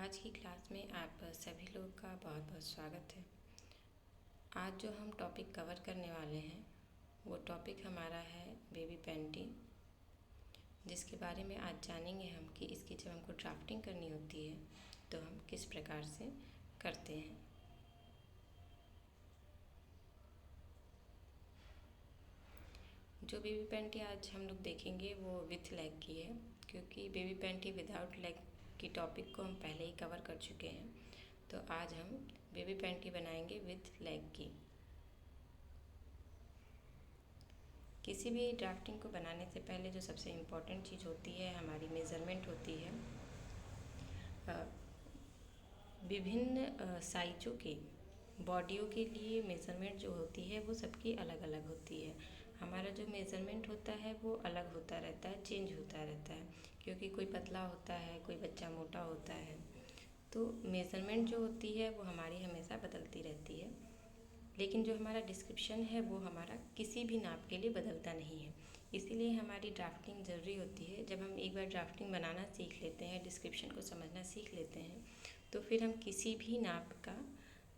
आज की क्लास में आप सभी लोग का बहुत बहुत स्वागत है। आज जो हम टॉपिक कवर करने वाले हैं वो टॉपिक हमारा है बेबी पैंटी, जिसके बारे में आज जानेंगे हम कि इसकी जब हमको ड्राफ्टिंग करनी होती है तो हम किस प्रकार से करते हैं। जो बेबी पैंटी आज हम लोग देखेंगे वो विथ लेग की है, क्योंकि बेबी पैंटी विदाउट लेग की टॉपिक को हम पहले ही कवर कर चुके हैं। तो आज हम बेबी पैंटी बनाएंगे विथ लेग की। किसी भी ड्राफ्टिंग को बनाने से पहले जो सबसे इम्पोर्टेंट चीज़ होती है हमारी मेज़रमेंट होती है। विभिन्न साइज़ों के बॉडियों के लिए मेज़रमेंट जो होती है वो सबकी अलग अलग होती है। हमारा जो मेज़रमेंट होता है वो अलग होता रहता है, चेंज होता रहता है, क्योंकि कोई पतला होता है, कोई बच्चा मोटा होता है। तो मेज़रमेंट जो होती है वो हमारी हमेशा बदलती रहती है, लेकिन जो हमारा डिस्क्रिप्शन है वो हमारा किसी भी नाप के लिए बदलता नहीं है। इसीलिए हमारी ड्राफ्टिंग ज़रूरी होती है। जब हम एक बार ड्राफ्टिंग बनाना सीख लेते हैं, डिस्क्रिप्शन को समझना सीख लेते हैं, तो फिर हम किसी भी नाप का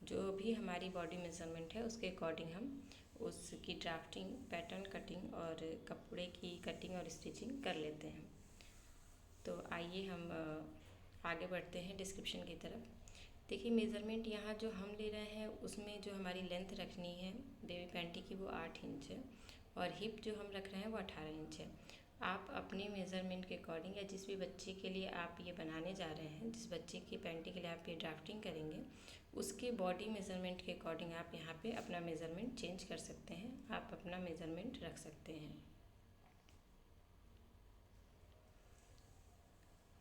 जो भी हमारी बॉडी मेज़रमेंट है उसके अकॉर्डिंग हम उसकी ड्राफ्टिंग, पैटर्न कटिंग और कपड़े की कटिंग और स्टिचिंग कर लेते हैं। तो आइए हम आगे बढ़ते हैं डिस्क्रिप्शन की तरफ। देखिए, मेज़रमेंट यहाँ जो हम ले रहे हैं उसमें जो हमारी लेंथ रखनी है बेबी पैंटी की वो 8 इंच है, और हिप जो हम रख रहे हैं वो 18 इंच है। आप अपने मेज़रमेंट के अकॉर्डिंग या जिस भी बच्चे के लिए आप ये बनाने जा रहे हैं, जिस बच्चे की पैंटी के लिए आप ये ड्राफ्टिंग करेंगे, उसके बॉडी मेज़रमेंट के अकॉर्डिंग आप यहाँ पे अपना मेज़रमेंट चेंज कर सकते हैं, आप अपना मेज़रमेंट रख सकते हैं।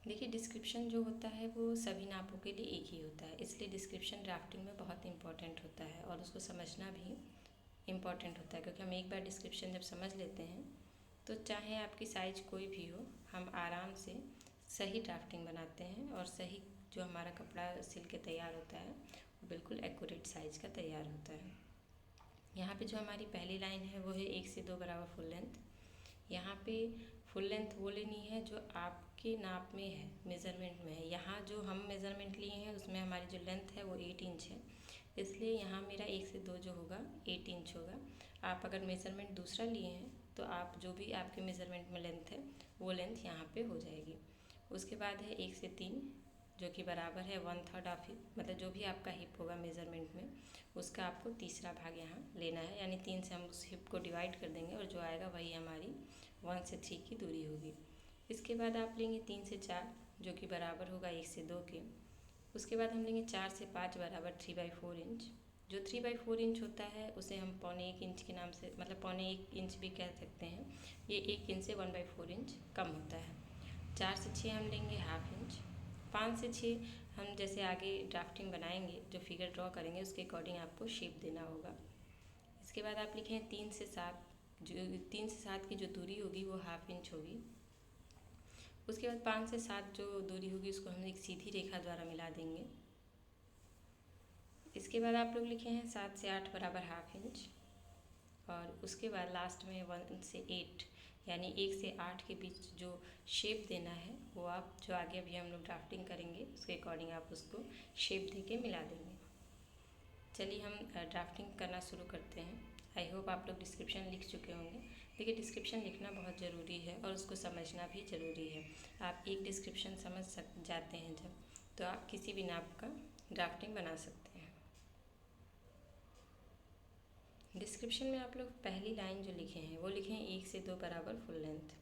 देखिए, डिस्क्रिप्शन जो होता है वो सभी नापों के लिए एक ही होता है, इसलिए डिस्क्रिप्शन ड्राफ्टिंग में बहुत इंपॉर्टेंट होता है और उसको समझना भी इम्पॉर्टेंट होता है, क्योंकि हम एक बार डिस्क्रिप्शन जब समझ लेते हैं तो चाहे आपकी साइज़ कोई भी हो, हम आराम से सही ड्राफ्टिंग बनाते हैं और सही जो हमारा कपड़ा सिल के तैयार होता है वो बिल्कुल एक्यूरेट साइज़ का तैयार होता है। यहाँ पे जो हमारी पहली लाइन है वो है 1 से 2 बराबर फुल लेंथ। यहाँ पे फुल लेंथ वो लेनी है जो आपके नाप में है, मेज़रमेंट में है। यहाँ जो हम मेज़रमेंट लिए हैं उसमें हमारी जो लेंथ है वो 8 इंच है, इसलिए यहाँ मेरा 1 से 2 जो होगा 8 इंच होगा। आप अगर मेज़रमेंट दूसरा लिए हैं तो आप जो भी आपके मेज़रमेंट में लेंथ है वो लेंथ यहाँ पे हो जाएगी। उसके बाद है 1 से 3 जो कि बराबर है 1/3 ऑफ हिप, मतलब जो भी आपका हिप होगा मेज़रमेंट में उसका आपको तीसरा भाग यहाँ लेना है, यानी 3 से हम उस हिप को डिवाइड कर देंगे और जो आएगा वही हमारी 1 से 3 की दूरी होगी। इसके बाद आप लेंगे 3 से 4 जो कि बराबर होगा 1 से 2 के। उसके बाद हम लेंगे 4 से 5 बराबर 3/4 इंच। जो 3/4 इंच होता है उसे हम 1/4 इंच के नाम से, मतलब 1/4 इंच भी कह सकते हैं। ये 1 इंच से 1/4 इंच कम होता है। 4 से 6 हम लेंगे हाफ इंच। 5 से 6 हम जैसे आगे ड्राफ्टिंग बनाएंगे, जो फिगर ड्रॉ करेंगे उसके अकॉर्डिंग आपको शेप देना होगा। इसके बाद आप लिखें 3 से 7, जो 3 से 7 की जो दूरी होगी वो हाफ इंच होगी। उसके बाद 5 से 7 जो दूरी होगी उसको हम एक सीधी रेखा द्वारा मिला देंगे। इसके बाद आप लोग लिखे हैं 7 से 8 बराबर हाफ इंच, और उसके बाद लास्ट में 1 से 8 यानी 1 से 8 के बीच जो शेप देना है वो आप जो आगे अभी हम लोग ड्राफ्टिंग करेंगे उसके अकॉर्डिंग आप उसको शेप दे के मिला देंगे। चलिए हम ड्राफ्टिंग करना शुरू करते हैं। आई होप आप लोग डिस्क्रिप्शन लिख चुके होंगे। देखिए, डिस्क्रिप्शन लिखना बहुत ज़रूरी है और उसको समझना भी ज़रूरी है। आप एक डिस्क्रिप्शन समझ जाते हैं जब, तो आप किसी भी नाप का ड्राफ्टिंग बना सकते हैं। डिस्क्रिप्शन में आप लोग पहली लाइन जो लिखे हैं वो लिखें 1 से 2 बराबर फुल लेंथ।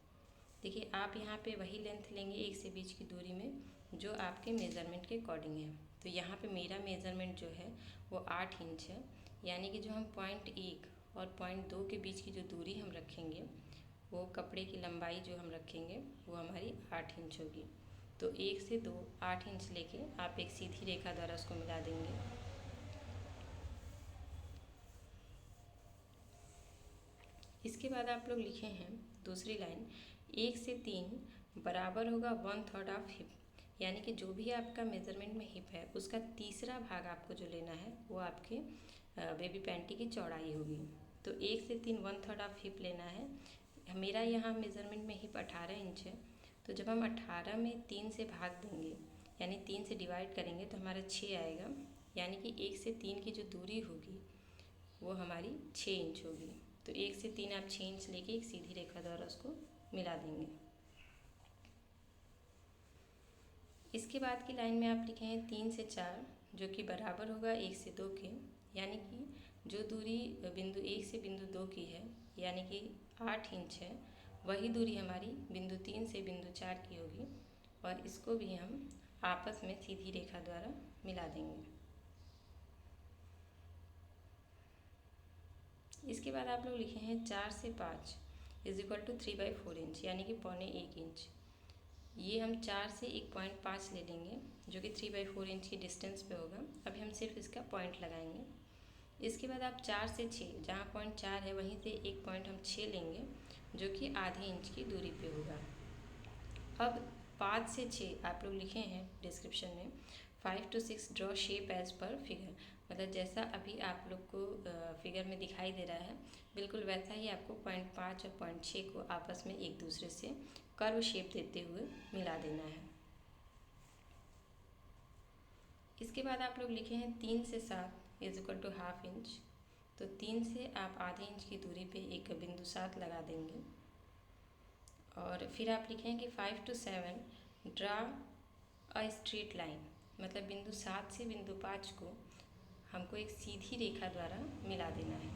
देखिए, आप यहाँ पे वही लेंथ लेंगे 1 से बीच की दूरी में जो आपके मेज़रमेंट के अकॉर्डिंग है। तो यहाँ पे मेरा मेज़रमेंट जो है वो 8 इंच है, यानी कि जो हम पॉइंट 1 और पॉइंट 2 के बीच की जो दूरी हम रखेंगे वो कपड़े की लंबाई जो हम रखेंगे वो हमारी 8 इंच होगी। तो 1 से 2 8 इंच लेके आप एक सीधी रेखा द्वारा उसको मिला देंगे। इसके बाद आप लोग लिखे हैं दूसरी लाइन 1 से 3 बराबर होगा 1/3 ऑफ हिप, यानी कि जो भी आपका मेज़रमेंट में हिप है उसका तीसरा भाग आपको जो लेना है वो आपके बेबी पैंटी की चौड़ाई होगी। तो 1 से 3 1/3 ऑफ हिप लेना है। मेरा यहाँ मेज़रमेंट में हिप 18 इंच है, तो जब हम 18 में 3 से भाग देंगे यानी 3 से डिवाइड करेंगे तो हमारा 6 आएगा, यानी कि 1 से 3 की जो दूरी होगी वो हमारी 6 इंच होगी। तो 1 से 3 आप 6 इंच लेके एक सीधी रेखा द्वारा उसको मिला देंगे। इसके बाद की लाइन में आप लिखे हैं 3 से 4, जो कि बराबर होगा 1 से 2 के, यानी कि जो दूरी बिंदु 1 से बिंदु 2 की है यानी कि 8 इंच है, वही दूरी हमारी बिंदु 3 से बिंदु 4 की होगी, और इसको भी हम आपस में सीधी रेखा द्वारा मिला देंगे। इसके बाद आप लोग लिखे हैं 4 से 5 = 3/4 इंच, यानी कि 1.25 इंच। ये हम 4 से 1.5 ले लेंगे, जो कि 3/4 इंच की डिस्टेंस पे होगा। अभी हम सिर्फ इसका पॉइंट लगाएंगे। इसके बाद आप 4 से 6, जहाँ पॉइंट 4 है वहीं से एक पॉइंट हम 6 लेंगे, जो कि आधे इंच की दूरी पे होगा। अब 5 से 6 आप लोग लिखे हैं डिस्क्रिप्शन में 5 to 6 draw shape as per figure, मतलब जैसा अभी आप लोग को फिगर में दिखाई दे रहा है बिल्कुल वैसा ही आपको पॉइंट 5 और पॉइंट 6 को आपस में एक दूसरे से कर्व शेप देते हुए मिला देना है। इसके बाद आप लोग लिखे हैं 3 से 7 = 1/2 इंच। तो 3 से आप आधे इंच की दूरी पे एक बिंदु 7 लगा देंगे, और फिर आप लिखें कि 5 to 7 draw a straight line, मतलब बिंदु 7 से बिंदु 5 को हमको एक सीधी रेखा द्वारा मिला देना है।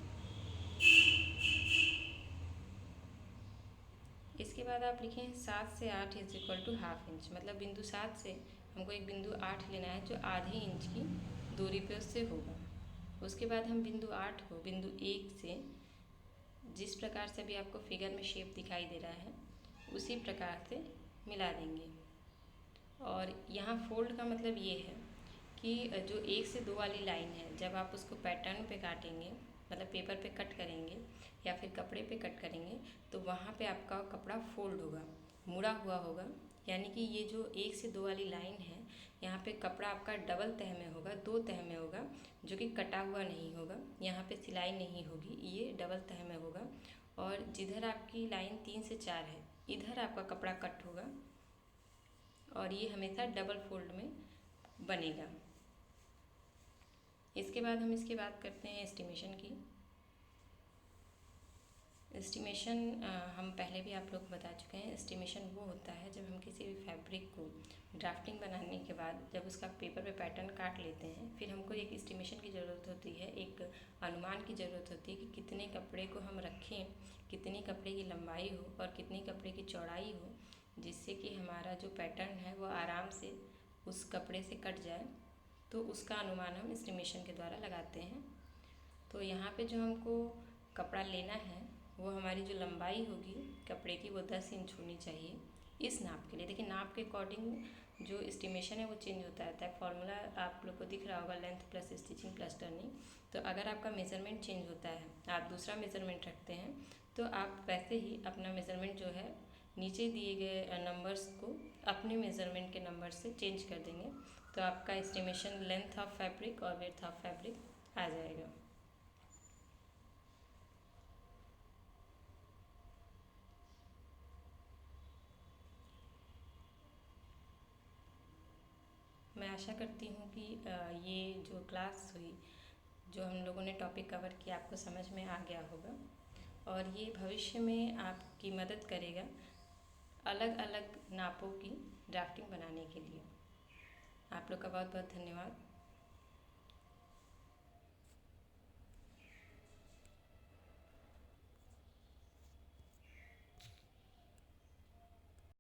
इसके बाद आप लिखें 7 से 8 = 1/2 इंच, मतलब बिंदु 7 से हमको एक बिंदु 8 लेना है जो आधे इंच की दूरी पे उससे होगा। उसके बाद हम बिंदु 8 को बिंदु 1 से, जिस प्रकार से अभी आपको फिगर में शेप दिखाई दे रहा है उसी प्रकार से मिला देंगे। और यहाँ फोल्ड का मतलब ये है कि जो 1 से 2 वाली लाइन है, जब आप उसको पैटर्न पे काटेंगे, मतलब पेपर पे कट करेंगे या फिर कपड़े पे कट करेंगे, तो वहाँ पे आपका कपड़ा फोल्ड होगा, मुड़ा हुआ होगा। यानी कि ये जो 1 से 2 वाली लाइन है, यहाँ पे कपड़ा आपका डबल तह में होगा, 2 तह में होगा, जो कि कटा हुआ नहीं होगा। यहाँ पे सिलाई नहीं होगी, ये डबल तह में होगा। और जिधर आपकी लाइन 3 से 4 है, इधर आपका कपड़ा कट होगा, और ये हमेशा डबल फोल्ड में बनेगा। इसके बाद हम इसकी बात करते हैं एस्टिमेशन की। एस्टिमेशन हम पहले भी आप लोग बता चुके हैं। एस्टिमेशन वो होता है जब हम किसी भी फैब्रिक को ड्राफ्टिंग बनाने के बाद जब उसका पेपर पे पैटर्न काट लेते हैं, फिर हमको एक एस्टिमेशन की ज़रूरत होती है, एक अनुमान की ज़रूरत होती है कि कितने कपड़े को हम रखें, कितनी कपड़े की लंबाई हो और कितनी कपड़े की चौड़ाई हो, जिससे कि हमारा जो पैटर्न है वो आराम से उस कपड़े से कट जाए। तो उसका अनुमान हम एस्टिमेशन के द्वारा लगाते हैं। तो यहाँ पे जो हमको कपड़ा लेना है वो हमारी जो लंबाई होगी कपड़े की वो 10 इंच होनी चाहिए इस नाप के लिए। देखिए नाप के अकॉर्डिंग जो एस्टिमेशन है वो चेंज होता रहता है। फॉर्मूला आप लोग को दिख रहा होगा, length plus stitching plus turning. तो अगर आपका मेज़रमेंट चेंज होता है, आप दूसरा मेज़रमेंट रखते हैं, तो आप वैसे ही अपना मेज़रमेंट जो है नीचे दिए गए नंबर्स को अपने मेज़रमेंट के नंबर से चेंज कर देंगे, तो आपका एस्टिमेशन लेंथ ऑफ फैब्रिक और विड्थ ऑफ फैब्रिक आ जाएगा। मैं आशा करती हूँ कि ये जो क्लास हुई, जो हम लोगों ने टॉपिक कवर किया, आपको समझ में आ गया होगा, और ये भविष्य में आपकी मदद करेगा अलग अलग नापों की ड्राफ्टिंग बनाने के लिए। आप लोग का बहुत बहुत धन्यवाद।